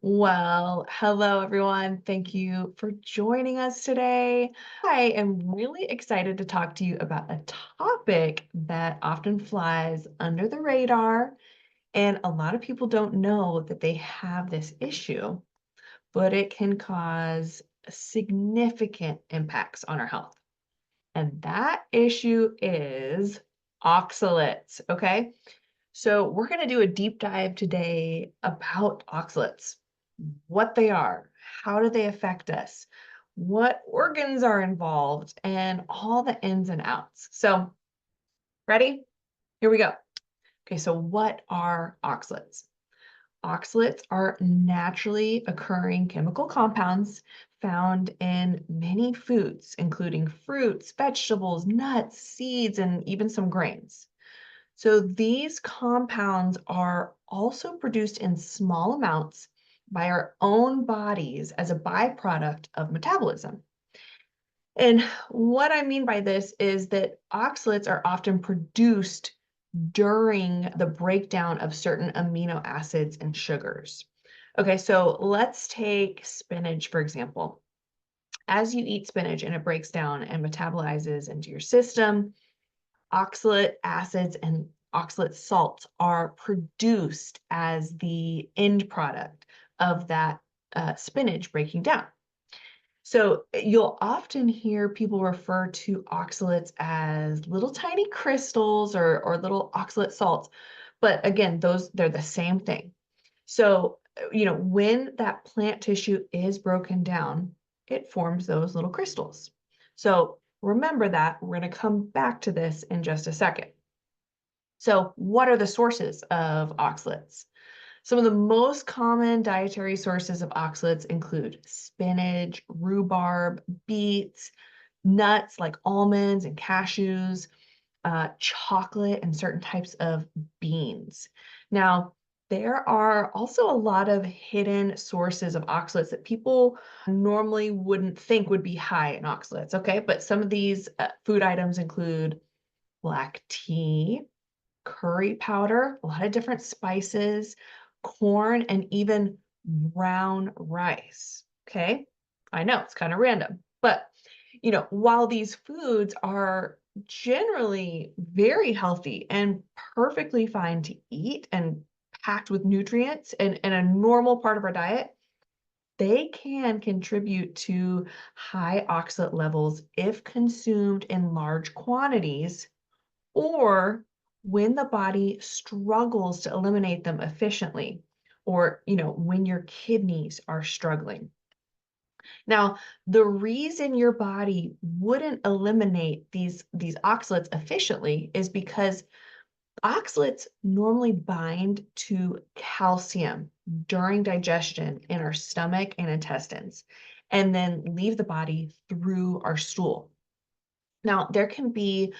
Well, hello everyone. Thank you for joining us today. I am really excited to talk to you about a topic that often flies under the radar, and a lot of people don't know that they have this issue, but it can cause significant impacts on our health. And that issue is oxalates, okay? So, we're going to do a deep dive today about oxalates, what they are, how do they affect us, what organs are involved, and all the ins and outs. So, ready? Here we go. Okay, so what are oxalates? Oxalates are naturally occurring chemical compounds found in many foods, including fruits, vegetables, nuts, seeds, and even some grains. So these compounds are also produced in small amounts by our own bodies as a byproduct of metabolism. And what I mean by this is that oxalates are often produced during the breakdown of certain amino acids and sugars. Okay, so let's take spinach, for example. As you eat spinach and it breaks down and metabolizes into your system, oxalate acids and oxalate salts are produced as the end product of that spinach breaking down. So you'll often hear people refer to oxalates as little tiny crystals or little oxalate salts. But again, they're the same thing. So, when that plant tissue is broken down, it forms those little crystals. So remember that. We're going to come back to this in just a second. So, what are the sources of oxalates? Some of the most common dietary sources of oxalates include spinach, rhubarb, beets, nuts like almonds and cashews, chocolate, and certain types of beans. Now, there are also a lot of hidden sources of oxalates that people normally wouldn't think would be high in oxalates, okay? But some of these food items include black tea, curry powder, a lot of different spices, corn, and even brown rice. Okay. I know it's kind of random, but while these foods are generally very healthy and perfectly fine to eat and packed with nutrients and a normal part of our diet, they can contribute to high oxalate levels if consumed in large quantities or when the body struggles to eliminate them efficiently, or when your kidneys are struggling. Now, the reason your body wouldn't eliminate these oxalates efficiently is because oxalates normally bind to calcium during digestion in our stomach and intestines, and then leave the body through our stool. Now, there can be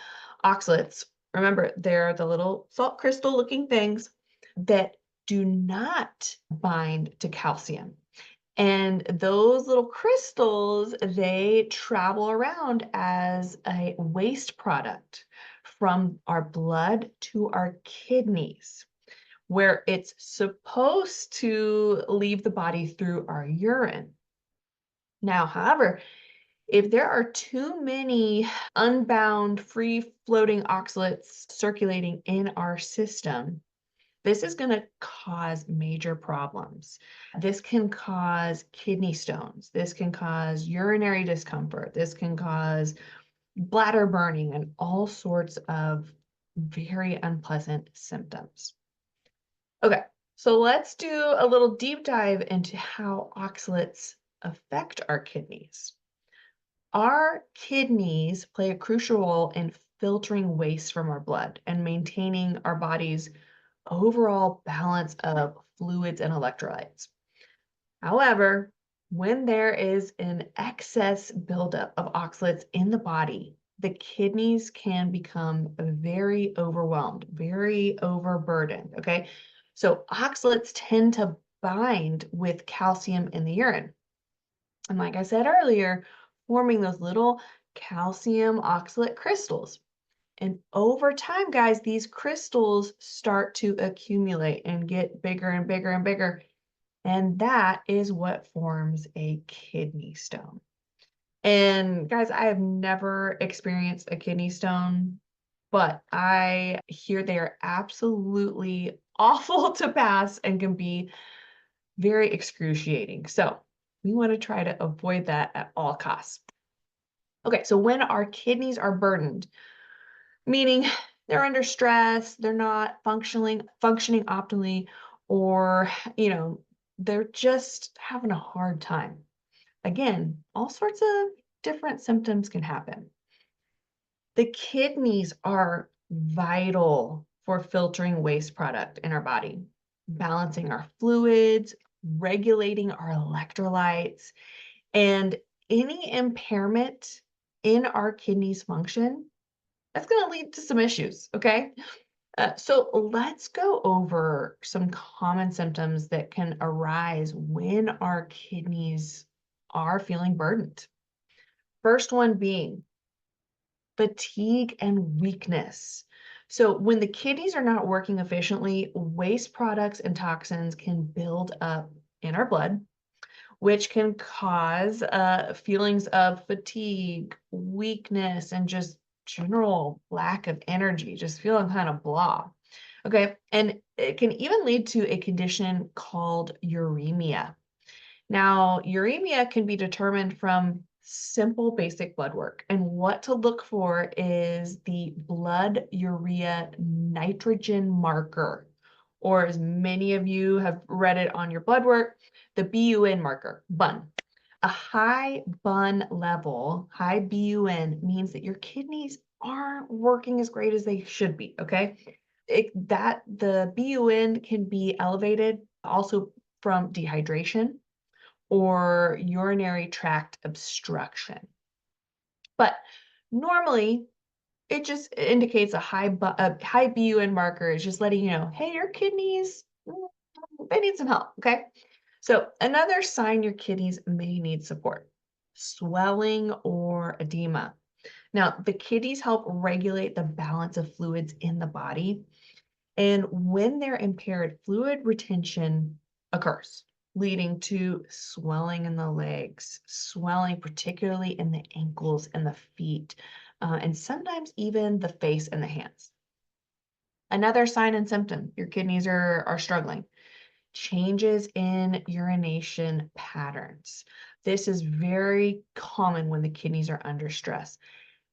oxalates. Remember, they're the little salt crystal looking things that do not bind to calcium. And those little crystals, they travel around as a waste product from our blood to our kidneys, where it's supposed to leave the body through our urine. Now, however, if there are too many unbound, free floating oxalates circulating in our system, this is going to cause major problems. This can cause kidney stones. This can cause urinary discomfort. This can cause bladder burning and all sorts of very unpleasant symptoms. Okay, so let's do a little deep dive into how oxalates affect our kidneys. Our kidneys play a crucial role in filtering waste from our blood and maintaining our body's overall balance of fluids and electrolytes. However, when there is an excess buildup of oxalates in the body, the kidneys can become very overwhelmed, very overburdened. Okay. So oxalates tend to bind with calcium in the urine. And like I said earlier, forming those little calcium oxalate crystals. And over time, guys, these crystals start to accumulate and get bigger and bigger and bigger. And that is what forms a kidney stone. And guys, I have never experienced a kidney stone, but I hear they are absolutely awful to pass and can be very excruciating. So we want to try to avoid that at all costs. Okay, so when our kidneys are burdened, meaning they're under stress, they're not functioning optimally, or they're just having a hard time. Again, all sorts of different symptoms can happen. The kidneys are vital for filtering waste product in our body, balancing our fluids, regulating our electrolytes, and any impairment in our kidneys function, that's going to lead to some issues, okay? So let's go over some common symptoms that can arise when our kidneys are feeling burdened. First one being fatigue and weakness. So when the kidneys are not working efficiently, waste products and toxins can build up in our blood, which can cause feelings of fatigue, weakness, and just general lack of energy, just feeling kind of blah. Okay, and it can even lead to a condition called uremia. Now, uremia can be determined from simple basic blood work. And what to look for is the blood urea nitrogen marker, or as many of you have read it on your blood work, the BUN marker, BUN. A high BUN level, high BUN, means that your kidneys aren't working as great as they should be, okay? The BUN can be elevated also from dehydration or urinary tract obstruction. But normally, it just indicates a high BUN marker is just letting you know, hey, your kidneys, they need some help, okay? So another sign your kidneys may need support, swelling or edema. Now, the kidneys help regulate the balance of fluids in the body, and when they're impaired, fluid retention occurs, leading to swelling in the legs, swelling particularly in the ankles and the feet, and sometimes even the face and the hands. Another sign and symptom your kidneys are struggling, changes in urination patterns. This is very common when the kidneys are under stress.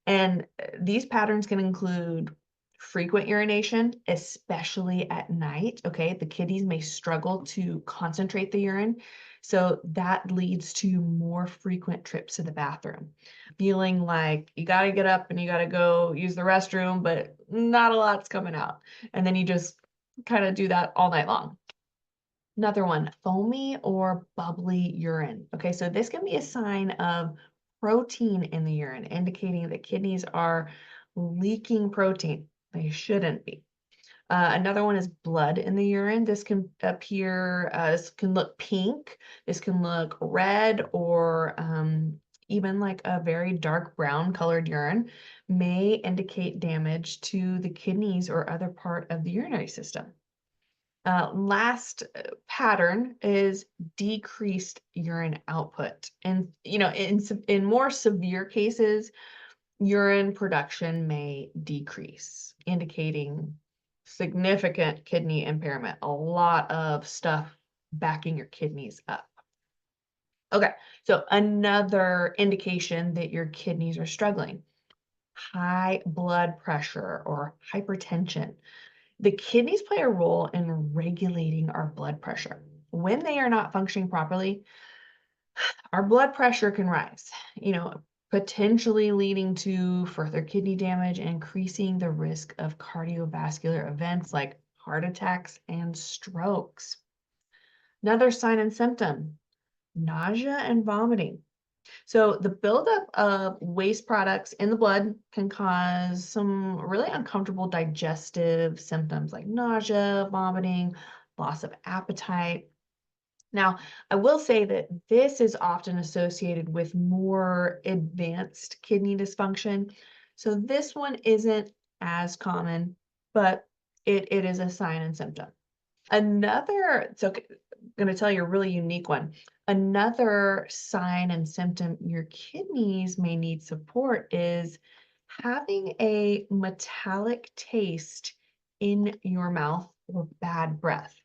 And these patterns can include frequent urination, especially at night. Okay, the kidneys may struggle to concentrate the urine. So that leads to more frequent trips to the bathroom, feeling like you got to get up and you got to go use the restroom, but not a lot's coming out. And then you just kind of do that all night long. Another one, foamy or bubbly urine. Okay, so this can be a sign of protein in the urine, indicating that kidneys are leaking protein. They shouldn't be. Another one is blood in the urine. This can look pink, this can look red, or even like a very dark brown colored urine may indicate damage to the kidneys or other part of the urinary system. Last pattern is decreased urine output. And, in more severe cases, urine production may decrease, indicating significant kidney impairment, a lot of stuff backing your kidneys up. Okay, so another indication that your kidneys are struggling, high blood pressure or hypertension. The kidneys play a role in regulating our blood pressure. When they are not functioning properly, our blood pressure can rise, potentially leading to further kidney damage and increasing the risk of cardiovascular events like heart attacks and strokes. Another sign and symptom, nausea and vomiting. So the buildup of waste products in the blood can cause some really uncomfortable digestive symptoms like nausea, vomiting, loss of appetite. Now, I will say that this is often associated with more advanced kidney dysfunction. So this one isn't as common, but it is a sign and symptom. So going to tell you a really unique one. Another sign and symptom your kidneys may need support is having a metallic taste in your mouth or bad breath,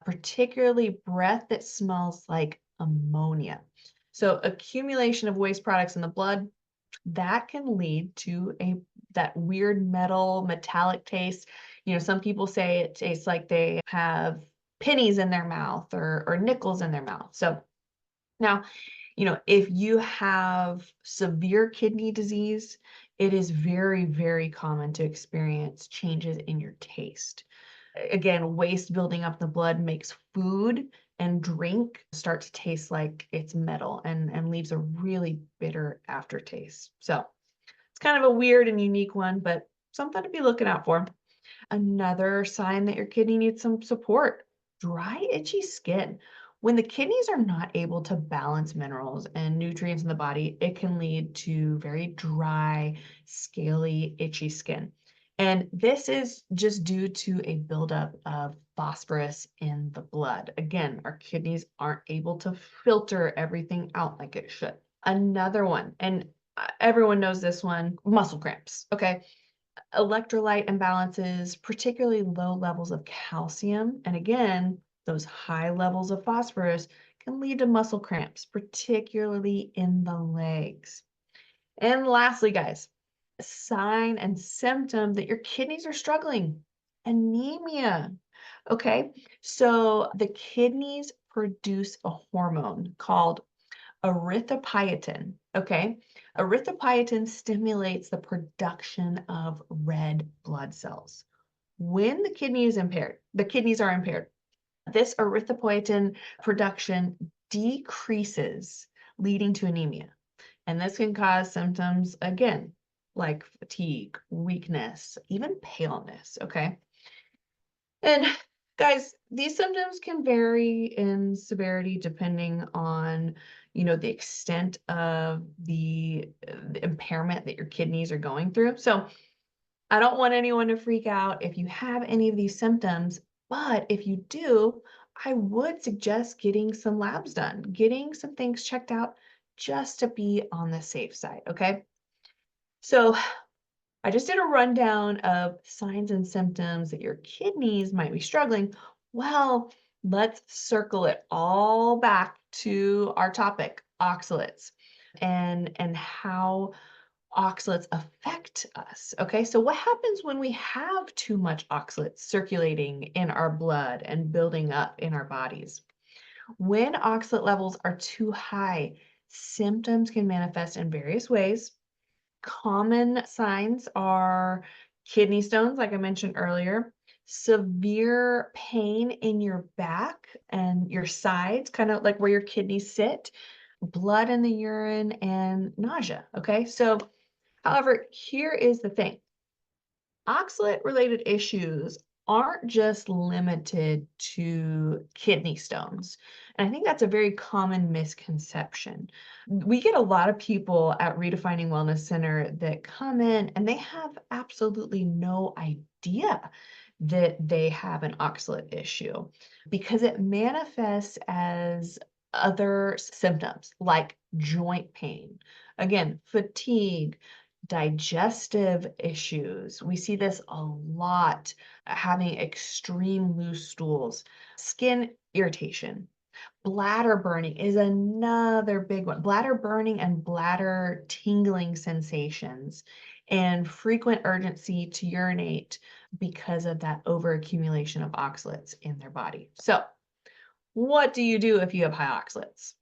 particularly breath that smells like ammonia. So accumulation of waste products in the blood that can lead to a that weird metallic taste. Some people say it tastes like they have pennies in their mouth or nickels in their mouth. So now, if you have severe kidney disease, it is very, very common to experience changes in your taste. Again, waste building up the blood makes food and drink start to taste like it's metal and leaves a really bitter aftertaste. So it's kind of a weird and unique one, but something to be looking out for. Another sign that your kidney needs some support, dry, itchy skin. When the kidneys are not able to balance minerals and nutrients in the body, it can lead to very dry, scaly, itchy skin. And this is just due to a buildup of phosphorus in the blood. Again, our kidneys aren't able to filter everything out like it should. Another one, and everyone knows this one, muscle cramps. Okay. Electrolyte imbalances, particularly low levels of calcium, and again, those high levels of phosphorus can lead to muscle cramps, particularly in the legs. And lastly, guys, a sign and symptom that your kidneys are struggling, anemia. Okay, so the kidneys produce a hormone called erythropoietin, okay? Erythropoietin stimulates the production of red blood cells. When the kidneys are impaired, this erythropoietin production decreases, leading to anemia. And this can cause symptoms, again, like fatigue, weakness, even paleness, okay? And guys, these symptoms can vary in severity depending on, the extent of the impairment that your kidneys are going through. So I don't want anyone to freak out if you have any of these symptoms, but if you do, I would suggest getting some labs done, getting some things checked out just to be on the safe side, okay? So I just did a rundown of signs and symptoms that your kidneys might be struggling. Well, let's circle it all back to our topic, oxalates, and how oxalates affect us. Okay, so what happens when we have too much oxalates circulating in our blood and building up in our bodies? When oxalate levels are too high, symptoms can manifest in various ways. Common signs are kidney stones, like I mentioned earlier, severe pain in your back and your sides, kind of like where your kidneys sit, blood in the urine, and nausea. Okay, so however, here is the thing. Oxalate related issues aren't just limited to kidney stones. And I think that's a very common misconception. We get a lot of people at Redefining Wellness Center that come in and they have absolutely no idea that they have an oxalate issue because it manifests as other symptoms like joint pain, again, fatigue, digestive issues. We see this a lot, having extreme loose stools, skin irritation. Bladder burning is another big one. Bladder burning and bladder tingling sensations and frequent urgency to urinate because of that overaccumulation of oxalates in their body. So, what do you do if you have high oxalates?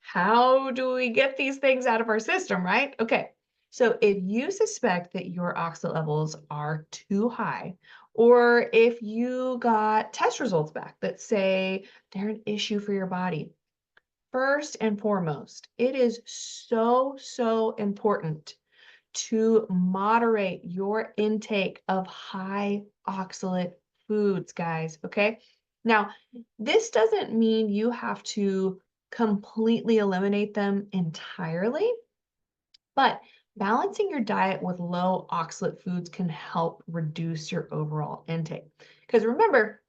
How do we get these things out of our system, right? Okay. So if you suspect that your oxalate levels are too high, or if you got test results back that say they're an issue for your body, first and foremost, it is so, so important to moderate your intake of high oxalate foods, guys. Okay. Now, this doesn't mean you have to completely eliminate them entirely, but balancing your diet with low oxalate foods can help reduce your overall intake. Because remember,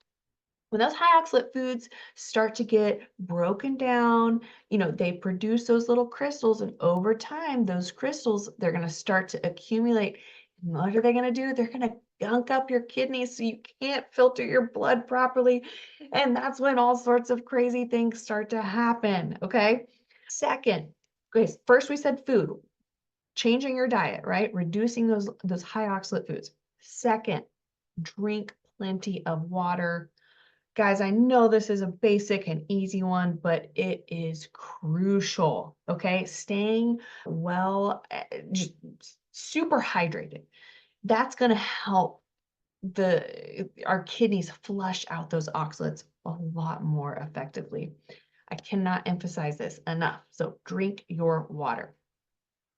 When those high oxalate foods start to get broken down, they produce those little crystals, and over time, those crystals, they're going to start to accumulate. And what are they going to do? They're going to gunk up your kidneys so you can't filter your blood properly. And that's when all sorts of crazy things start to happen. Okay. Second, okay, first we said food, changing your diet, right? Reducing those high oxalate foods. Second, drink plenty of water. Guys, I know this is a basic and easy one, but it is crucial, okay? Staying well, just super hydrated. That's going to help our kidneys flush out those oxalates a lot more effectively. I cannot emphasize this enough. So drink your water.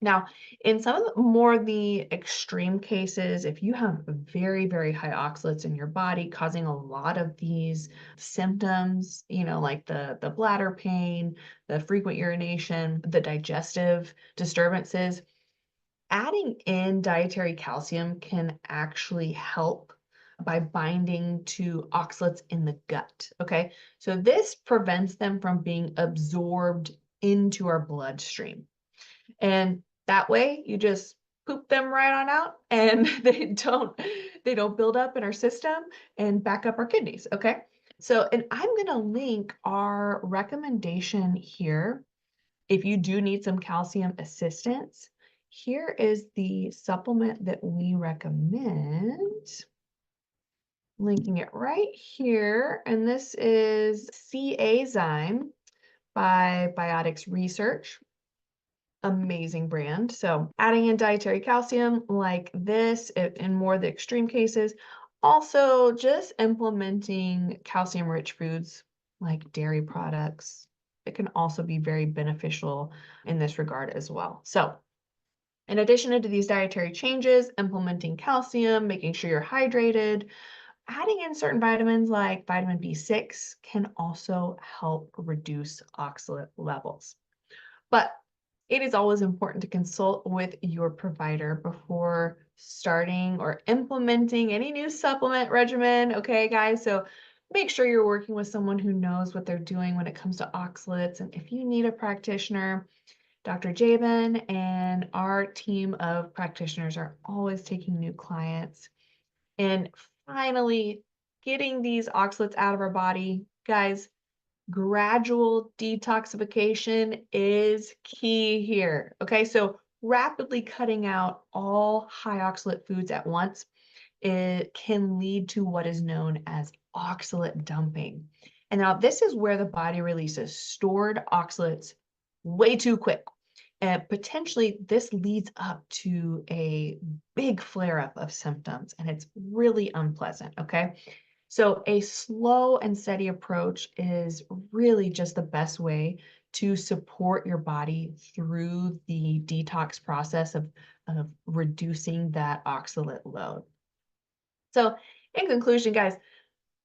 Now, in some of the extreme cases, if you have very, very high oxalates in your body causing a lot of these symptoms, like the bladder pain, the frequent urination, the digestive disturbances, adding in dietary calcium can actually help by binding to oxalates in the gut. Okay. So this prevents them from being absorbed into our bloodstream. And that way you just poop them right on out and they don't build up in our system and back up our kidneys, okay? So, and I'm going to link our recommendation here if you do need some calcium assistance. Here is the supplement that we recommend. Linking it right here, and this is C-Azyme by Biotics Research. Amazing brand. So adding in dietary calcium like this in more of the extreme cases, also just implementing calcium-rich foods like dairy products. It can also be very beneficial in this regard as well. So in addition to these dietary changes, implementing calcium, making sure you're hydrated, adding in certain vitamins like vitamin B6 can also help reduce oxalate levels. But it is always important to consult with your provider before starting or implementing any new supplement regimen. Okay, guys? So make sure you're working with someone who knows what they're doing when it comes to oxalates. And if you need a practitioner, Dr. Jaban and our team of practitioners are always taking new clients. And finally, getting these oxalates out of our body, guys, gradual detoxification is key here. Okay, so rapidly cutting out all high oxalate foods at once, it can lead to what is known as oxalate dumping. And now this is where the body releases stored oxalates way too quick. And potentially this leads up to a big flare up of symptoms, and it's really unpleasant. Okay. So a slow and steady approach is really just the best way to support your body through the detox process of reducing that oxalate load. So in conclusion, guys,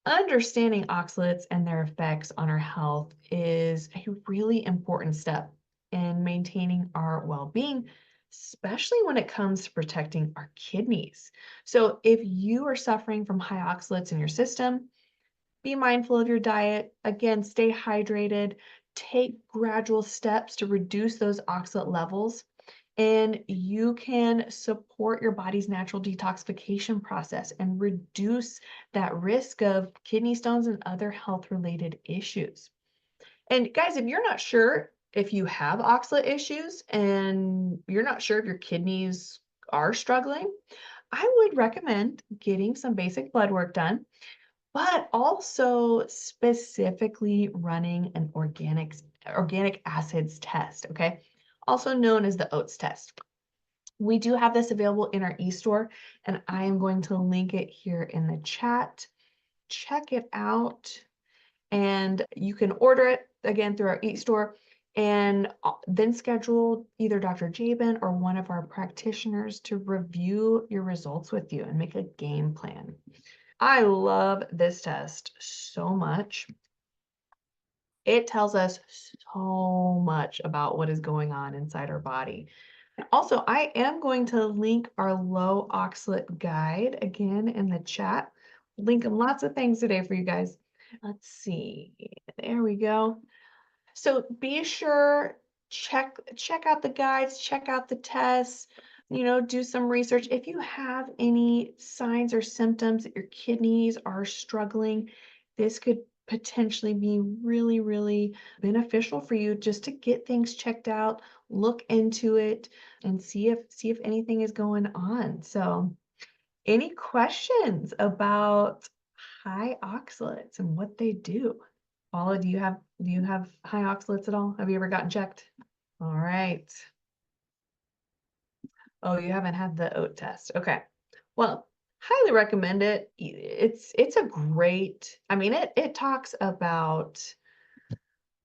understanding oxalates and their effects on our health is a really important step in maintaining our well-being, especially when it comes to protecting our kidneys. So if you are suffering from high oxalates in your system, be mindful of your diet. Again, stay hydrated. Take gradual steps to reduce those oxalate levels. And you can support your body's natural detoxification process and reduce that risk of kidney stones and other health related issues. And guys, if you're not sure if you have oxalate issues and you're not sure if your kidneys are struggling, I would recommend getting some basic blood work done, but also specifically running an organic acids test, okay? Also known as the oats test. We do have this available in our e-store, and I am going to link it here in the chat. Check it out, and you can order it again through our e-store, and then schedule either Dr. Jabin or one of our practitioners to review your results with you and make a game plan. I love this test so much. It tells us so much about what is going on inside our body. Also, I am going to link our low oxalate guide again in the chat. Linking lots of things today for you guys. Let's see. There we go. So be sure check out the guides, check out the tests, do some research. If you have any signs or symptoms that your kidneys are struggling, this could potentially be really, really beneficial for you just to get things checked out, look into it, and see if anything is going on. So, any questions about high oxalates and what they do? Paula, do you have high oxalates at all? Have you ever gotten checked? All right. Oh, you haven't had the oat test. Okay. Well, highly recommend it. It's a great, I mean, it talks about,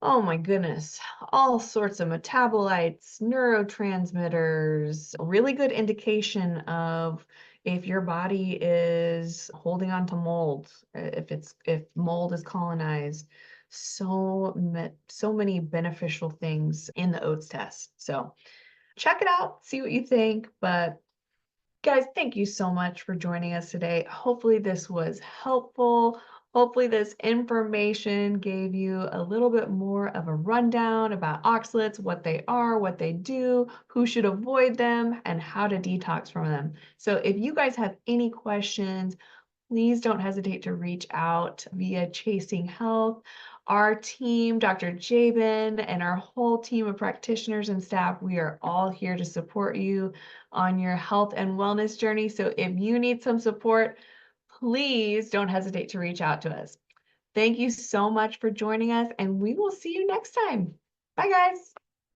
oh my goodness, all sorts of metabolites, neurotransmitters, a really good indication of if your body is holding on to mold, if mold is colonized. So many beneficial things in the oats test. So check it out, see what you think. But guys, thank you so much for joining us today. Hopefully this was helpful. Hopefully this information gave you a little bit more of a rundown about oxalates, what they are, what they do, who should avoid them, and how to detox from them. So if you guys have any questions, please don't hesitate to reach out via Chasing Health. Our team, Dr. Jaban, and our whole team of practitioners and staff, we are all here to support you on your health and wellness journey. So if you need some support, please don't hesitate to reach out to us. Thank you so much for joining us, and we will see you next time. Bye, guys.